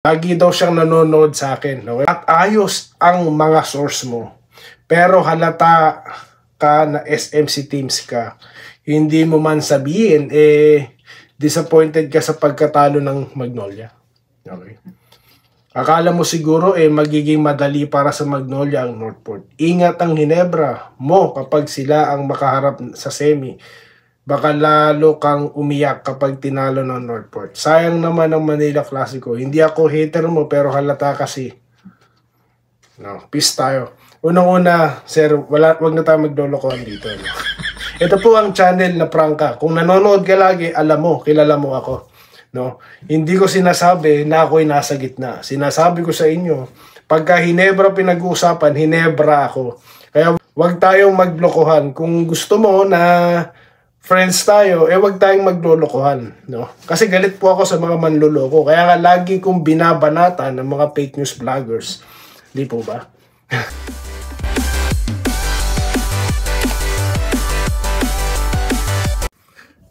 Lagi daw siyang nanonood sa akin. Okay? At ayos ang mga source mo. Pero halata ka na SMC teams ka. Hindi mo man sabihin, disappointed ka sa pagkatalo ng Magnolia. Okay? Akala mo siguro magiging madali para sa Magnolia ang Northport. Ingat ang Ginebra mo kapag sila ang makaharap sa semi. Baka lalo kang umiyak kapag tinalo ng Northport. Sayang naman ang Manila Clasico. Hindi ako hater mo pero halata kasi. No, peace tayo. Unang-una, sir, wag na tayo maglolokohan dito. No? Ito po ang channel na prangka. Kung nanonood ka lagi, alam mo, kilala mo ako. No? Hindi ko sinasabi na ako'y nasa gitna. Sinasabi ko sa inyo, pagka Ginebra pinag-uusapan, Ginebra ako. Kaya wag tayong maglokohan. Kung gusto mo na friends tayo, wag tayong maglolokohan, no? Kasi galit po ako sa mga manloloko. Kaya nga lagi kong binabanatan ng mga fake news vloggers. Di po ba?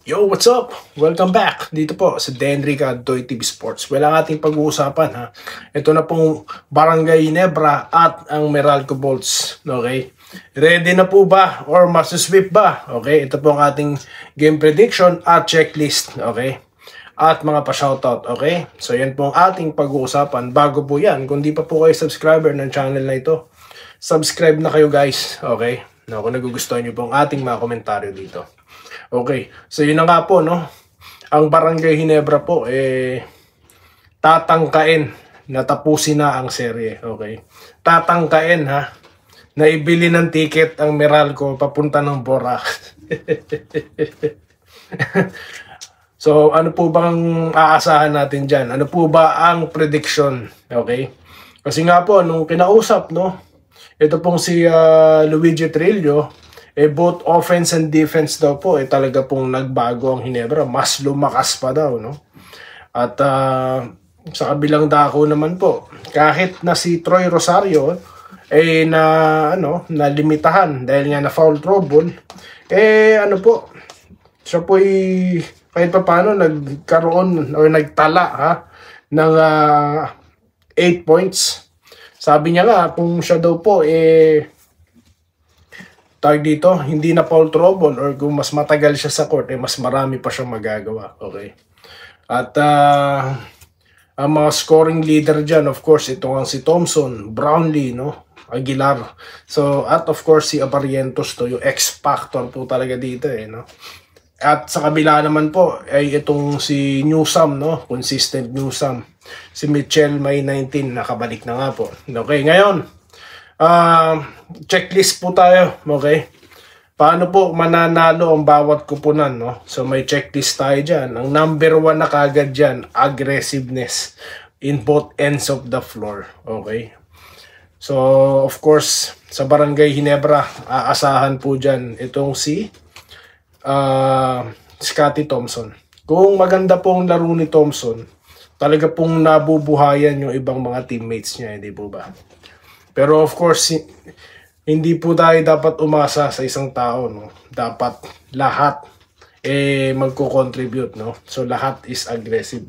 Yo, what's up? Welcome back dito po sa Denrica Doy TV Sports. Well, ang ating pag-uusapan ha. Ito na pong Barangay Ginebra at ang Meralco Bolts. Okay? Ready na po ba? Or masusweep ba? Okay? Ito po ang ating game prediction at checklist. Okay? At mga pa-shoutout. Okay? So, yan po ang ating pag-uusapan. Bago po yan, kung di pa po kayo subscriber ng channel na ito, subscribe na kayo guys. Okay? No, kung nagugustuhan nyo po ang ating mga komentaryo dito. Okay, so yun na nga po, no? Ang Barangay Ginebra po, tatangkain na tapusin na ang serye, okay? Tatangkain, ha? Na ibili ng ticket ang Meralco papunta ng Bora. So, ano po bang aasahan natin dyan? Ano po ba ang prediction, okay? Kasi nga po, nung kinausap, no? Ito pong si Luigi Trillo, both offense and defense daw po, talaga pong nagbago ang Ginebra. Mas lumakas pa daw, no? At sa kabilang dako naman po, kahit na si Troy Rosario, na limitahan dahil nga na foul trouble, ano po, siya po kahit pa paano nagkaroon or nagtala, ha, ng 8 points. Sabi niya nga, kung siya daw po, tawag dito, hindi na foul trouble or kung mas matagal siya sa court, mas marami pa siyang magagawa. Okay? At ang mga scoring leader dyan, of course, ito ang si Thompson, Brownlee, no? Aguilar. So, at of course, si Aparientos to, yung X-Factor po talaga dito, no? At sa kabila naman po, ay itong si Newsome, no? Consistent Newsome. Si Mitchell, May 19, nakabalik na nga po. Okay, ngayon, checklist po tayo, okay? Paano po mananalo ang bawat kupunan, no? So may checklist tayo dyan. Ang number 1 na kagad dyan, aggressiveness in both ends of the floor, okay? So of course, sa Barangay Ginebra, aasahan po dyan itong si Scottie Thompson. Kung maganda pong laro ni Thompson, talaga pong nabubuhayan yung ibang mga teammates niya, hindi po ba? Pero of course, hindi po tayo dapat umasa sa isang tao, no? Dapat lahat magko-contribute, no? So lahat is aggressive.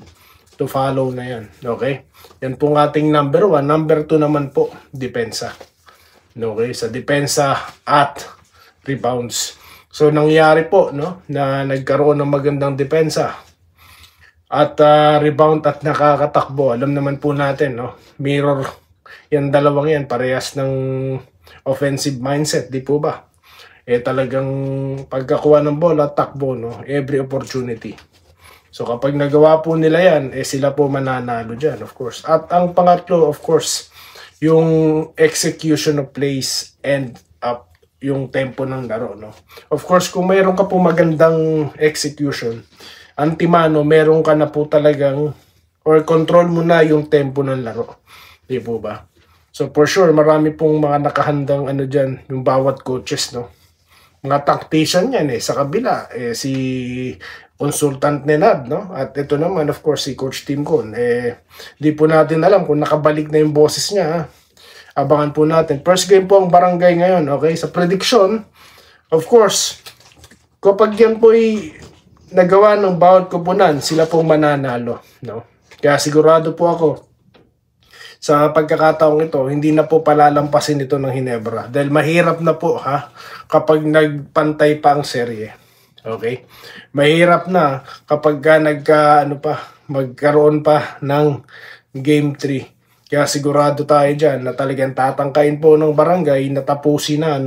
To follow na yan, okay? Yan pong ating number 1. Number 2 naman po, depensa. Okay? Sa depensa at rebounds. So nangyari po, no? Na nagkaroon ng magandang depensa at rebound at nakakatakbo. Alam naman po natin, no? Mirror yan dalawang yan, parehas ng offensive mindset, di po ba? Talagang pagkakuha ng bola, takbo, no? Every opportunity. So kapag nagawa po nila yan, sila po mananalo dyan, of course. At ang pangatlo, of course, yung execution of plays and yung tempo ng laro, no? Of course, kung mayroon ka po magandang execution, antimano, meron ka na po talagang, or control mo na yung tempo ng laro. Di po ba? So for sure, marami pong mga nakahandang dyan, yung bawat coaches, no? Mga tactician yan sa kabila, si consultant ni Nad, no? At ito naman, of course, si Coach Tim Con. Di po natin alam kung nakabalik na yung boses niya, ha? Abangan po natin. First game po ang Barangay ngayon, okay? Sa prediction, of course, kapag yan po nagawa ng bawat kupunan, sila pong mananalo, no? Kaya sigurado po ako, sa pagkakataong ito, hindi na po palalampasin ito ng Hinebra. Dahil mahirap na po kapag nagpantay pa ang serye. Okay? Mahirap na kapag magkaroon pa ng Game 3. Kaya sigurado tayo dyan na talagang tatangkain po ng barangay na tapusin na,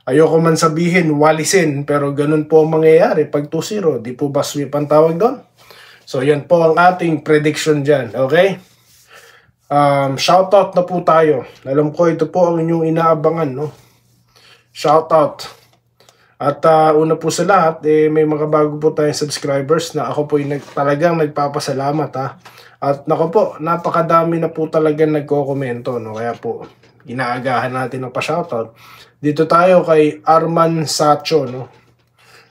Ayoko man sabihin, walisin, pero ganun po ang mangyayari pag 2-0. Di po ba sweep ang tawag doon? So, yan po ang ating prediction dyan. Okay? Shoutout na po tayo. Alam ko, ito po ang inyong inaabangan, Shoutout. At una po sa lahat, may mga bago po tayong subscribers na ako po talagang nagpapasalamat, At nako po, napakadami na po talagang nagko-komento, Kaya po, inaagahan natin ng pa-shoutout. Dito tayo kay Arman Sacho,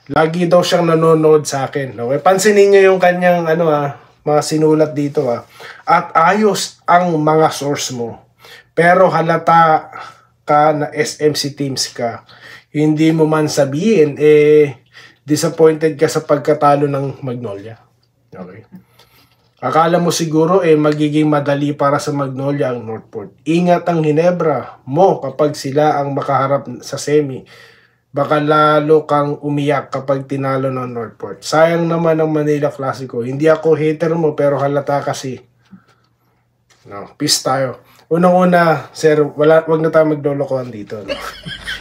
Lagi daw siyang nanonood sa akin. Okay? Pansinin niyo yung kanyang mga sinulat dito, At ayos ang mga source mo. Pero halata ka na SMC teams ka. Hindi mo man sabihin, disappointed ka sa pagkatalo ng Magnolia. Okay? Akala mo siguro magiging madali para sa Magnolia ang Northport. Ingat ang Hinebra mo kapag sila ang makaharap sa semi. Baka lalo kang umiyak kapag tinalo ng Northport. Sayang naman ang Manila Clasico. Hindi ako hater mo pero halata kasi. Peace tayo. Unang-una, sir, wag na tayo maglolokohan dito.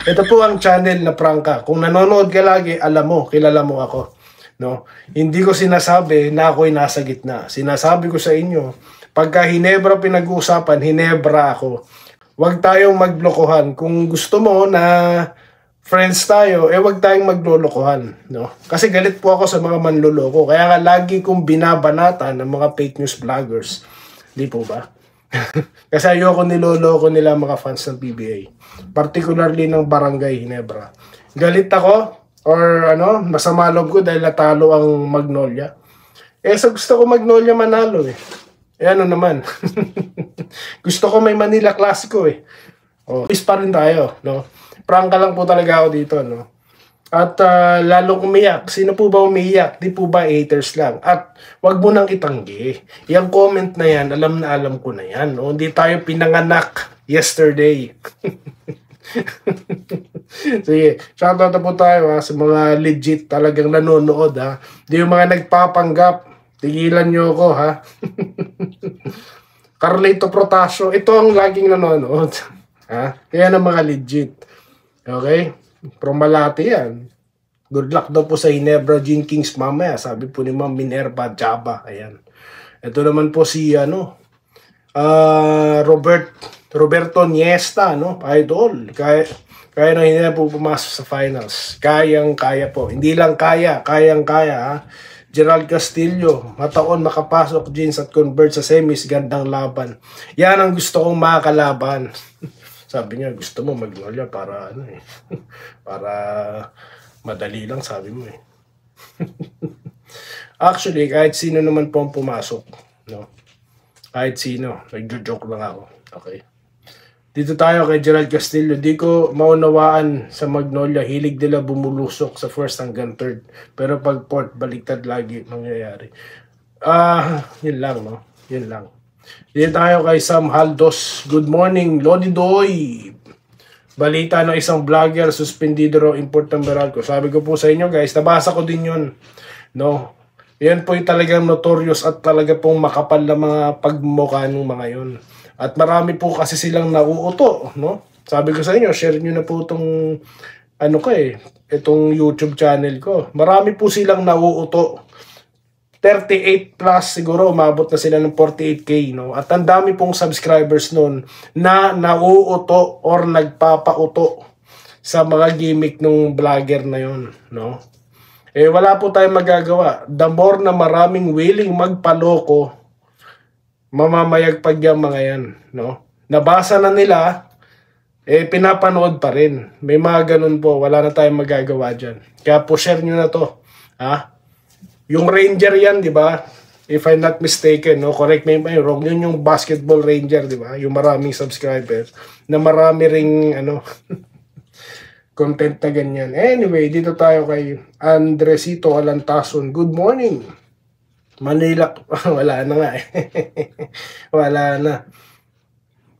Ito po ang channel na prangka. Kung nanonood ka lagi, alam mo, kilala mo ako. Hindi ko sinasabi na ako'y nasa gitna. Sinasabi ko sa inyo, pagka Hinebra pinag-uusapan, Hinebra ako. Huwag tayong maglokohan. Kung gusto mo na friends tayo, huwag tayong maglolokohan. Kasi galit po ako sa mga manloloko. Kaya nga lagi kong binabanatan ng mga fake news vloggers. Di po ba? Kasi ayoko niloloko nila mga fans ng PBA. Particularly ng Barangay Hinebra. Galit ako or masama loob ko dahil natalo ang Magnolia. Sa gusto ko Magnolia manalo ano naman. Gusto ko may Manila Clasico Peace pa rin tayo, Prangka lang po talaga ako dito, At lalong umiyak. Sino po ba umiiyak? Di po ba haters lang? At wag mo nang itanggi. Yung comment na yan, alam ko na yan. Hindi tayo pinanganak yesterday. Sige, shoutout na po tayo sa mga legit talagang nanonood Di yung mga nagpapanggap. Tigilan nyo ako Carlito Protasio, ito ang laging nanonood. Kaya ng mga legit. Okay? From Malate yan. Good luck daw po sa Hinebra Gene Kings mamaya. Sabi po ni Ma'am Minerva Jaba. Ayan. Ito naman po si Roberto Niesta, idol. Kaya na hindi na po pumasok sa finals. Kayang-kaya po. Hindi lang kayang-kaya. Gerald Castillo, mataon makapasok jeans at convert sa semis, gandang laban. Yan ang gusto kong makakalaban. Sabi niya, gusto mo Magnolia para para madali lang, sabi mo Actually, kahit sino naman po ang pumasok, Kahit sino, nagjo-joke lang ako. Okay. Dito tayo kay Gerald Castillo. Di ko maunawaan sa Magnolia. Hilig nila bumulusok sa first hanggang third. Pero pag fourth, baliktad lagi mangyayari. Yun lang, Yun lang. Dito tayo kay Sam Haldos. Good morning, Lodi Doy. Balita ng isang vlogger, suspendido raw import ng Meralco. Sabi ko po sa inyo guys, nabasa ko din yun. Yan po yung talagang notorious at talaga pong makapal na mga pagmukha ng mga yun. At marami po kasi silang nauuto, Sabi ko sa inyo, share nyo na po itong itong YouTube channel ko. Marami po silang nauuto. 38 plus siguro, umabot na sila ng 48K, At ang dami pong subscribers nun na nauuto or nagpapauto sa mga gimmick ng vlogger na yun, wala po tayong magagawa. The more na maraming willing magpaloko, mamamayagpag yung mga yan, Nabasa na nila, pinapanood pa rin. May mga ganun po, wala na tayong magagawa dyan. Kaya po share nyo na to, Yung Ranger yan, di ba? If I'm not mistaken, correct me if I'm wrong, yun yung basketball Ranger, di ba? Yung maraming subscribers, na marami ring, content na ganyan. Anyway, dito tayo kay Andresito Alantason. Good morning. Manila, wala na nga Wala na.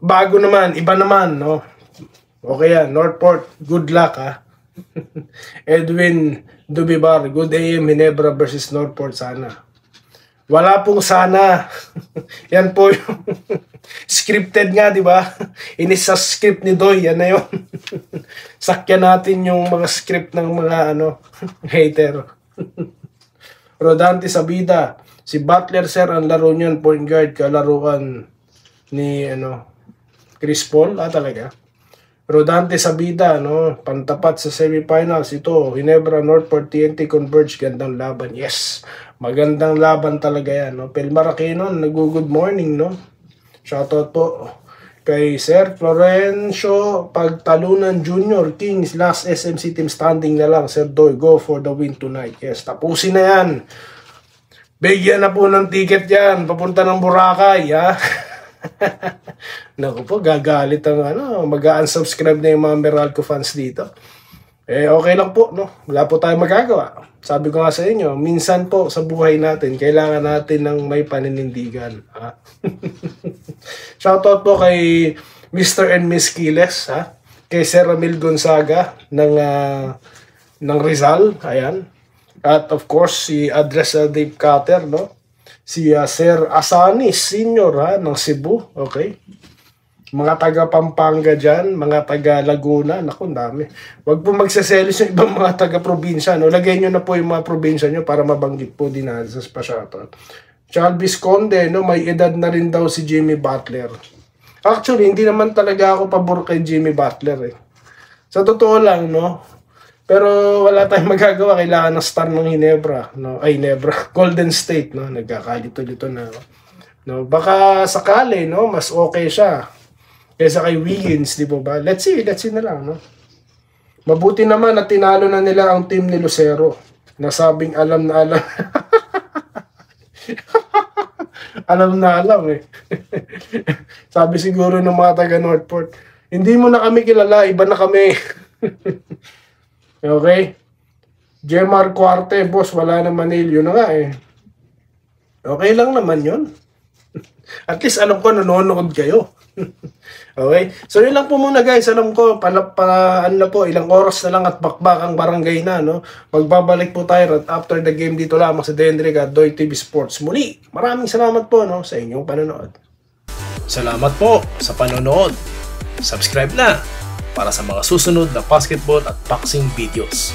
bago naman, iba naman, no? Okay yan, Northport, good luck, ha? Edwin Dubibar, good AM, Ginebra versus Northport, sana. Wala pong sana. Yan po yung scripted nga, di ba? Inis sa script ni Doy, yan na yun. Sakyan natin yung mga script ng mga hater. Rodante Sabida, si Butler, sir, ang laro niyan, point guard, kalaruan ni Chris Paul, talaga. Rodante Sabida, pantapat sa semifinals. Ito, Ginebra, Northport, TNT Converge, gandang laban. Yes, magandang laban talaga yan. Pelmar Aquino, nag-good morning, Shoutout po kay Sir Florencio Pagtalunan Jr. Kings, last SMC team standing na lang. Sir Doy, go for the win tonight. Yes, tapusin na yan. Bigyan na po ng ticket yan. Papunta ng Boracay, ha? Naku po, gagalit ang mag-unsubscribe na yung mga Meralco fans dito. Okay lang po, wala po tayong magagawa. Sabi ko nga sa inyo, minsan po sa buhay natin, kailangan natin ng may paninindigan. Shoutout po kay Mr. and Miss Kiles, kay Sir Ramil Gonzaga ng Rizal, ayan. At of course, si Address Dave Cutter, si Sir Asanis Senior, ng Cebu, okay. Mga taga Pampanga dyan, mga taga Laguna, naku, dami. Huwag po magsaselos yung ibang mga taga probinsya, Lagay nyo na po yung mga probinsya nyo para mabanggit po din sa pa-shoutout. Chalvis Conde, may edad na rin daw si Jimmy Butler. Actually, hindi naman talaga ako pabor kay Jimmy Butler, Sa totoo lang, pero wala tayong magagawa, kailangan ng star ng Ginebra, Ginebra, Golden State, nagkakalito-lito na, Baka sakali, mas okay siya kaysa kay Wiggins, di ba? Let's see na lang, Mabuti naman na tinalo na nila ang team ni Lucero. Nasabing alam na alam. Alam na alam, Sabi siguro ng mga taga Northport, hindi mo na kami kilala, iba na kami. Okay? Jemar Cuarte, boss, wala na Manil. Yun na nga, Okay lang naman yun. At least alam ko nanonood kayo. Okay? So yun lang po muna, guys. Alam ko, ilang oras na lang at bakbakang barangay na, Magbabalik po tayo after the game dito lamang sa Dendrick at Doy TV Sports. Muli, maraming salamat po, sa inyong panonood. Salamat po sa panonood. Subscribe na para sa mga susunod na basketball at boxing videos.